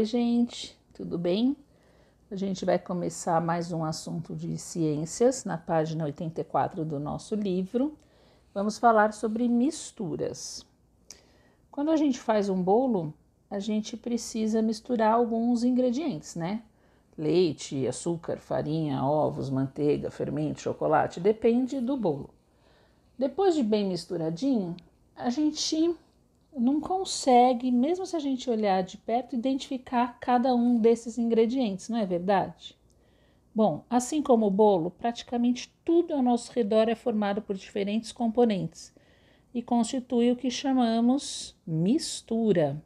gente, tudo bem? A gente vai começar mais um assunto de ciências na página 84 do nosso livro. Vamos falar sobre misturas. Quando a gente faz um bolo, a gente precisa misturar alguns ingredientes, né? Leite, açúcar, farinha, ovos, manteiga, fermento, chocolate, depende do bolo. Depois de bem misturadinho, a gente não consegue, mesmo se a gente olhar de perto, identificar cada um desses ingredientes, não é verdade? Bom, assim como o bolo, praticamente tudo ao nosso redor é formado por diferentes componentes e constitui o que chamamos mistura.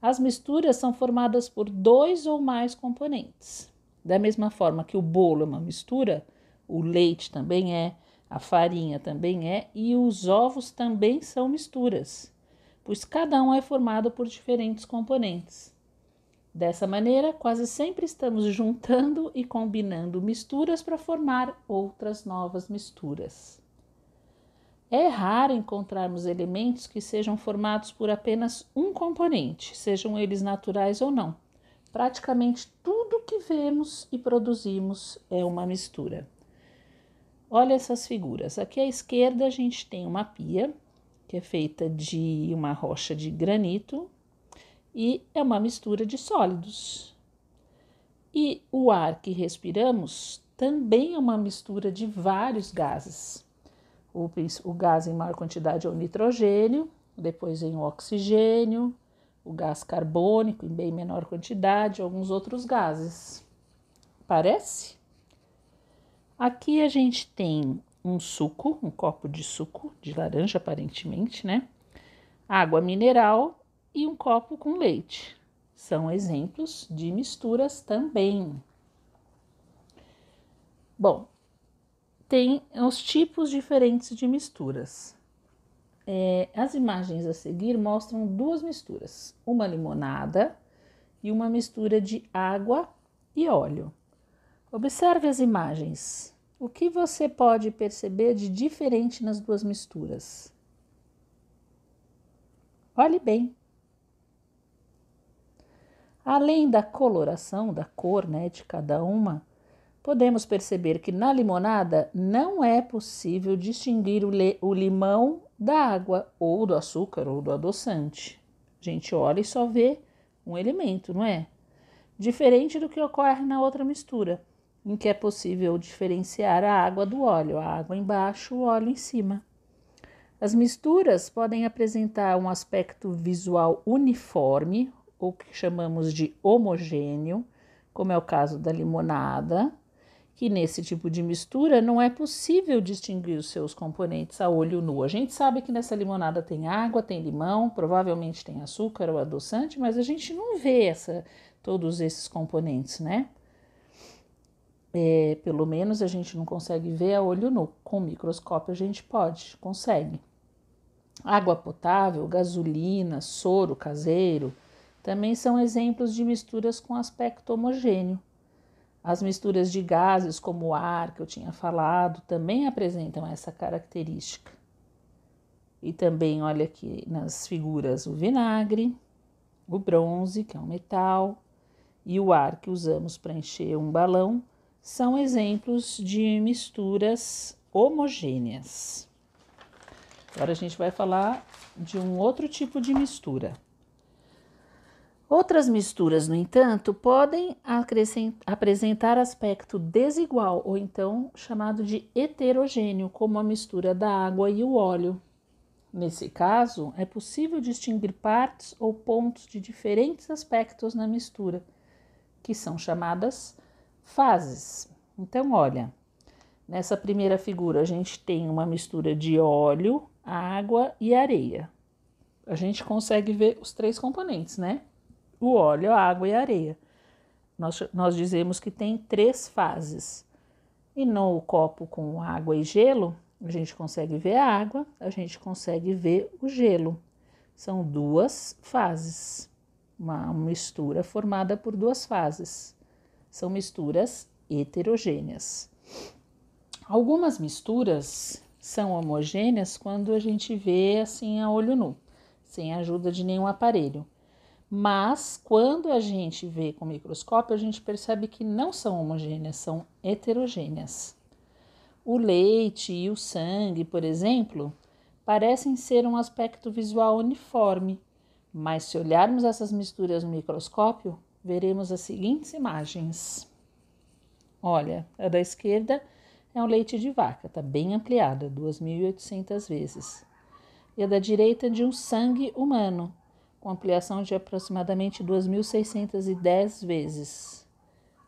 As misturas são formadas por dois ou mais componentes. Da mesma forma que o bolo é uma mistura, o leite também é, a farinha também é e os ovos também são misturas, pois cada um é formado por diferentes componentes. Dessa maneira, quase sempre estamos juntando e combinando misturas para formar outras novas misturas. É raro encontrarmos elementos que sejam formados por apenas um componente, sejam eles naturais ou não. Praticamente tudo que vemos e produzimos é uma mistura. Olha essas figuras. Aqui à esquerda a gente tem uma pia, que é feita de uma rocha de granito e é uma mistura de sólidos. E o ar que respiramos também é uma mistura de vários gases. O gás em maior quantidade é o nitrogênio, depois vem o oxigênio, o gás carbônico em bem menor quantidade, alguns outros gases. Parece? Aqui a gente tem um suco, um copo de suco de laranja aparentemente, né? Água mineral e um copo com leite. São exemplos de misturas também. Bom, tem os tipos diferentes de misturas. As imagens a seguir mostram duas misturas, uma limonada e uma mistura de água e óleo. Observe as imagens. O que você pode perceber de diferente nas duas misturas? Olhe bem. Além da coloração, da cor, né, de cada uma, podemos perceber que na limonada não é possível distinguir o limão da água, ou do açúcar, ou do adoçante. A gente olha e só vê um elemento, não é? Diferente do que ocorre na outra mistura, em que é possível diferenciar a água do óleo, a água embaixo, o óleo em cima. As misturas podem apresentar um aspecto visual uniforme, ou que chamamos de homogêneo, como é o caso da limonada, que nesse tipo de mistura não é possível distinguir os seus componentes a olho nu. A gente sabe que nessa limonada tem água, tem limão, provavelmente tem açúcar ou adoçante, mas a gente não vê todos esses componentes, né? Pelo menos a gente não consegue ver a olho nu. Com microscópio a gente consegue. Água potável, gasolina, soro caseiro também são exemplos de misturas com aspecto homogêneo. As misturas de gases, como o ar que eu tinha falado, também apresentam essa característica. E também, olha aqui nas figuras, o vinagre, o bronze, que é um metal, e o ar que usamos para encher um balão, são exemplos de misturas homogêneas. Agora a gente vai falar de um outro tipo de mistura. Outras misturas, no entanto, podem apresentar aspecto desigual ou então chamado de heterogêneo, como a mistura da água e o óleo. Nesse caso, é possível distinguir partes ou pontos de diferentes aspectos na mistura, que são chamadas fases. Então, olha, nessa primeira figura a gente tem uma mistura de óleo, água e areia. A gente consegue ver os três componentes, né? O óleo, a água e a areia. Nós dizemos que tem três fases. E no copo com água e gelo, a gente consegue ver a água, a gente consegue ver o gelo. São duas fases. Uma mistura formada por duas fases. São misturas heterogêneas. Algumas misturas são homogêneas quando a gente vê assim a olho nu, sem a ajuda de nenhum aparelho. Mas quando a gente vê com o microscópio, a gente percebe que não são homogêneas, são heterogêneas. O leite e o sangue, por exemplo, parecem ser um aspecto visual uniforme, mas se olharmos essas misturas no microscópio, veremos as seguintes imagens. Olha, a da esquerda é um leite de vaca, está bem ampliada, 2.800 vezes. E a da direita é de um sangue humano, com ampliação de aproximadamente 2.610 vezes.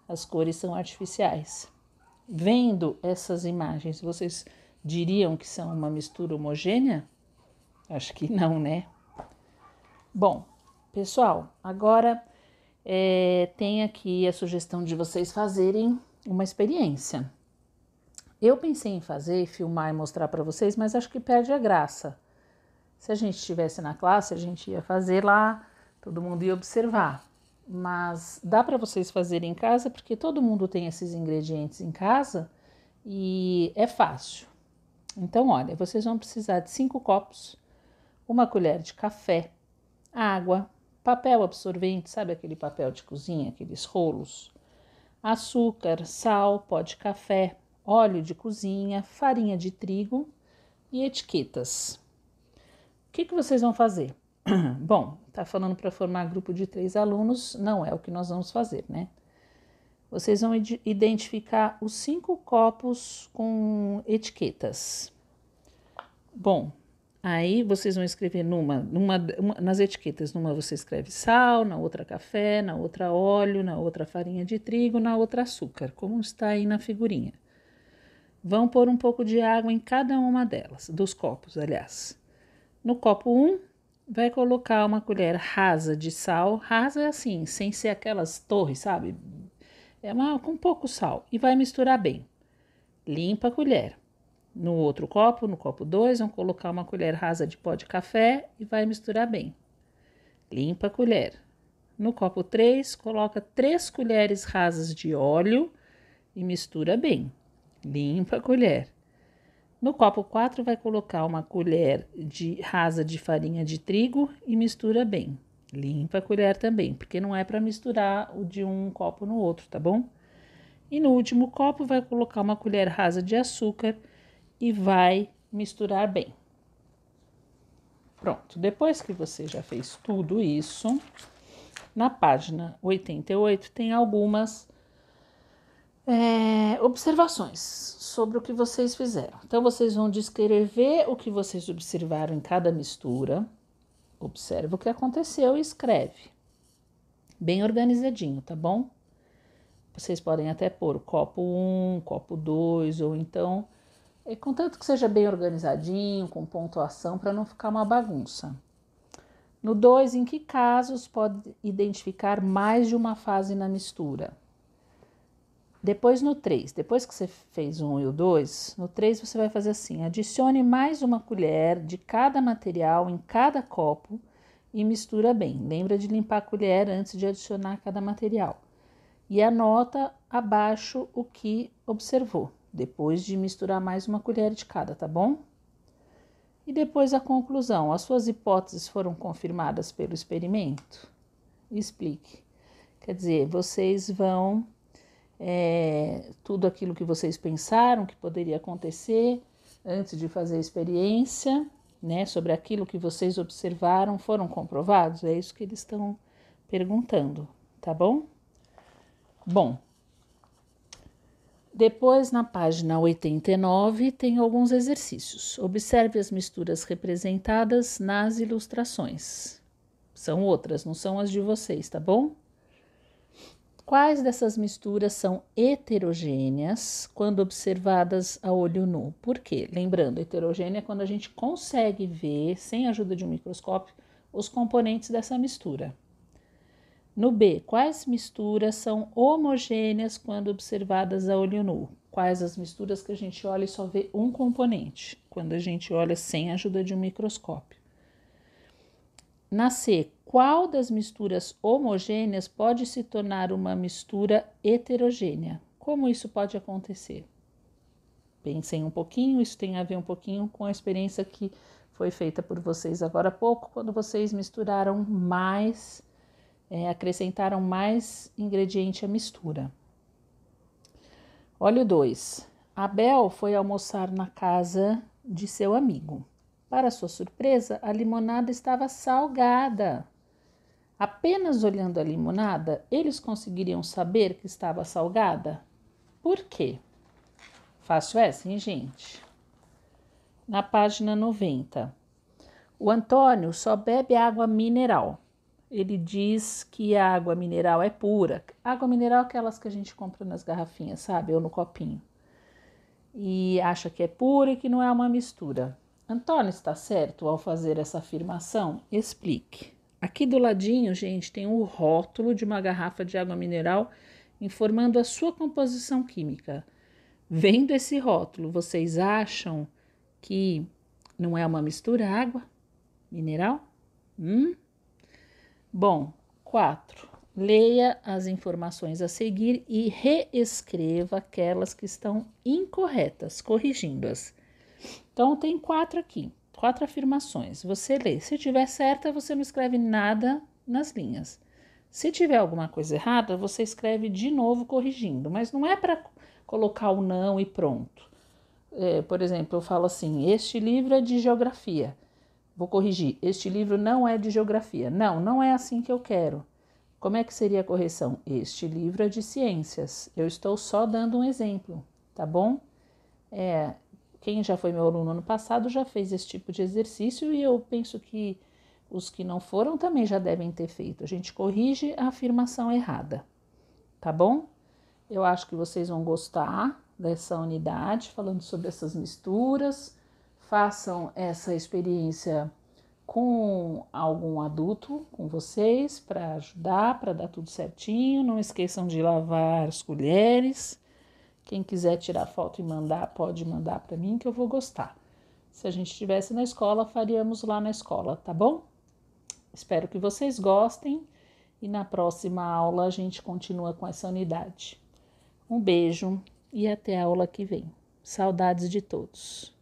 As cores são artificiais. Vendo essas imagens, vocês diriam que são uma mistura homogênea? Acho que não, né? Bom, pessoal, agora tem aqui a sugestão de vocês fazerem uma experiência. Eu pensei em fazer, filmar e mostrar para vocês, mas acho que perde a graça. Se a gente estivesse na classe, a gente ia fazer lá, todo mundo ia observar. Mas dá para vocês fazerem em casa, porque todo mundo tem esses ingredientes em casa e é fácil. Então, olha, vocês vão precisar de 5 copos, uma colher de café, água, papel absorvente, sabe aquele papel de cozinha, aqueles rolos, açúcar, sal, pó de café, óleo de cozinha, farinha de trigo e etiquetas. O que vocês vão fazer? Bom, tá falando para formar grupo de 3 alunos, não é o que nós vamos fazer, né? Vocês vão identificar os 5 copos com etiquetas. Bom, aí vocês vão escrever nas etiquetas. Numa você escreve sal, na outra café, na outra óleo, na outra farinha de trigo, na outra açúcar, como está aí na figurinha. Vão pôr um pouco de água em cada uma delas, dos copos, aliás. No copo 1, vai colocar uma colher rasa de sal. Rasa é assim, sem ser aquelas torres, sabe? Com pouco sal. E vai misturar bem. Limpa a colher. No outro copo, no copo 2, vão colocar uma colher rasa de pó de café e vai misturar bem. Limpa a colher. No copo 3, coloca 3 colheres rasas de óleo e mistura bem. Limpa a colher. No copo 4, vai colocar uma colher rasa de farinha de trigo e mistura bem. Limpa a colher também, porque não é para misturar o de um copo no outro, tá bom? E no último copo, vai colocar uma colher rasa de açúcar e vai misturar bem. Pronto, depois que você já fez tudo isso, na página 88 tem algumas observações sobre o que vocês fizeram. Então, vocês vão descrever o que vocês observaram em cada mistura. Observa o que aconteceu e escreve. Bem organizadinho, tá bom? Vocês podem até pôr copo 1, copo 2, ou então, contanto que seja bem organizadinho, com pontuação, para não ficar uma bagunça. No 2, em que casos pode identificar mais de uma fase na mistura? Depois no 3, depois que você fez o 1 e o 2, no 3 você vai fazer assim: adicione mais uma colher de cada material em cada copo e mistura bem. Lembra de limpar a colher antes de adicionar cada material. E anota abaixo o que observou, depois de misturar mais uma colher de cada, tá bom? E depois a conclusão: as suas hipóteses foram confirmadas pelo experimento? Explique. Quer dizer, vocês vão... tudo aquilo que vocês pensaram que poderia acontecer antes de fazer a experiência, né? Sobre aquilo que vocês observaram, foram comprovados? É isso que eles estão perguntando, tá bom? Bom, depois na página 89 tem alguns exercícios. Observe as misturas representadas nas ilustrações. São outras, não são as de vocês, tá bom? Quais dessas misturas são heterogêneas quando observadas a olho nu? Por quê? Lembrando, heterogênea é quando a gente consegue ver, sem a ajuda de um microscópio, os componentes dessa mistura. No B, quais misturas são homogêneas quando observadas a olho nu? Quais as misturas que a gente olha e só vê um componente, quando a gente olha sem a ajuda de um microscópio? Na C, qual das misturas homogêneas pode se tornar uma mistura heterogênea? Como isso pode acontecer? Pensem um pouquinho, isso tem a ver um pouquinho com a experiência que foi feita por vocês agora há pouco, quando vocês misturaram mais acrescentaram mais ingrediente à mistura. Olha o 2. Abel foi almoçar na casa de seu amigo. Para sua surpresa, a limonada estava salgada. Apenas olhando a limonada, eles conseguiriam saber que estava salgada? Por quê? Fácil essa, hein, gente? Na página 90. O Antônio só bebe água mineral. Ele diz que a água mineral é pura. Água mineral é aquelas que a gente compra nas garrafinhas, sabe? Ou no copinho. E acha que é pura e que não é uma mistura. Antônio está certo ao fazer essa afirmação? Explique. Aqui do ladinho, gente, tem o rótulo de uma garrafa de água mineral informando a sua composição química. Vendo esse rótulo, vocês acham que não é uma mistura água mineral? Bom, 4. Leia as informações a seguir e reescreva aquelas que estão incorretas, corrigindo-as. Então, tem 4 aqui, 4 afirmações. Você lê. Se tiver certa, você não escreve nada nas linhas. Se tiver alguma coisa errada, você escreve de novo corrigindo, mas não é para colocar o não e pronto. Por exemplo, eu falo assim, este livro é de geografia. Vou corrigir, este livro não é de geografia. Não, não é assim que eu quero. Como é que seria a correção? Este livro é de ciências. Eu estou só dando um exemplo, tá bom? Quem já foi meu aluno ano passado já fez esse tipo de exercício e eu penso que os que não foram também já devem ter feito. A gente corrige a afirmação errada, tá bom? Eu acho que vocês vão gostar dessa unidade, falando sobre essas misturas. Façam essa experiência com algum adulto, com vocês, para ajudar, para dar tudo certinho. Não esqueçam de lavar as colheres. Quem quiser tirar foto e mandar, pode mandar para mim que eu vou gostar. Se a gente estivesse na escola, faríamos lá na escola, tá bom? Espero que vocês gostem e na próxima aula a gente continua com essa unidade. Um beijo e até a aula que vem. Saudades de todos.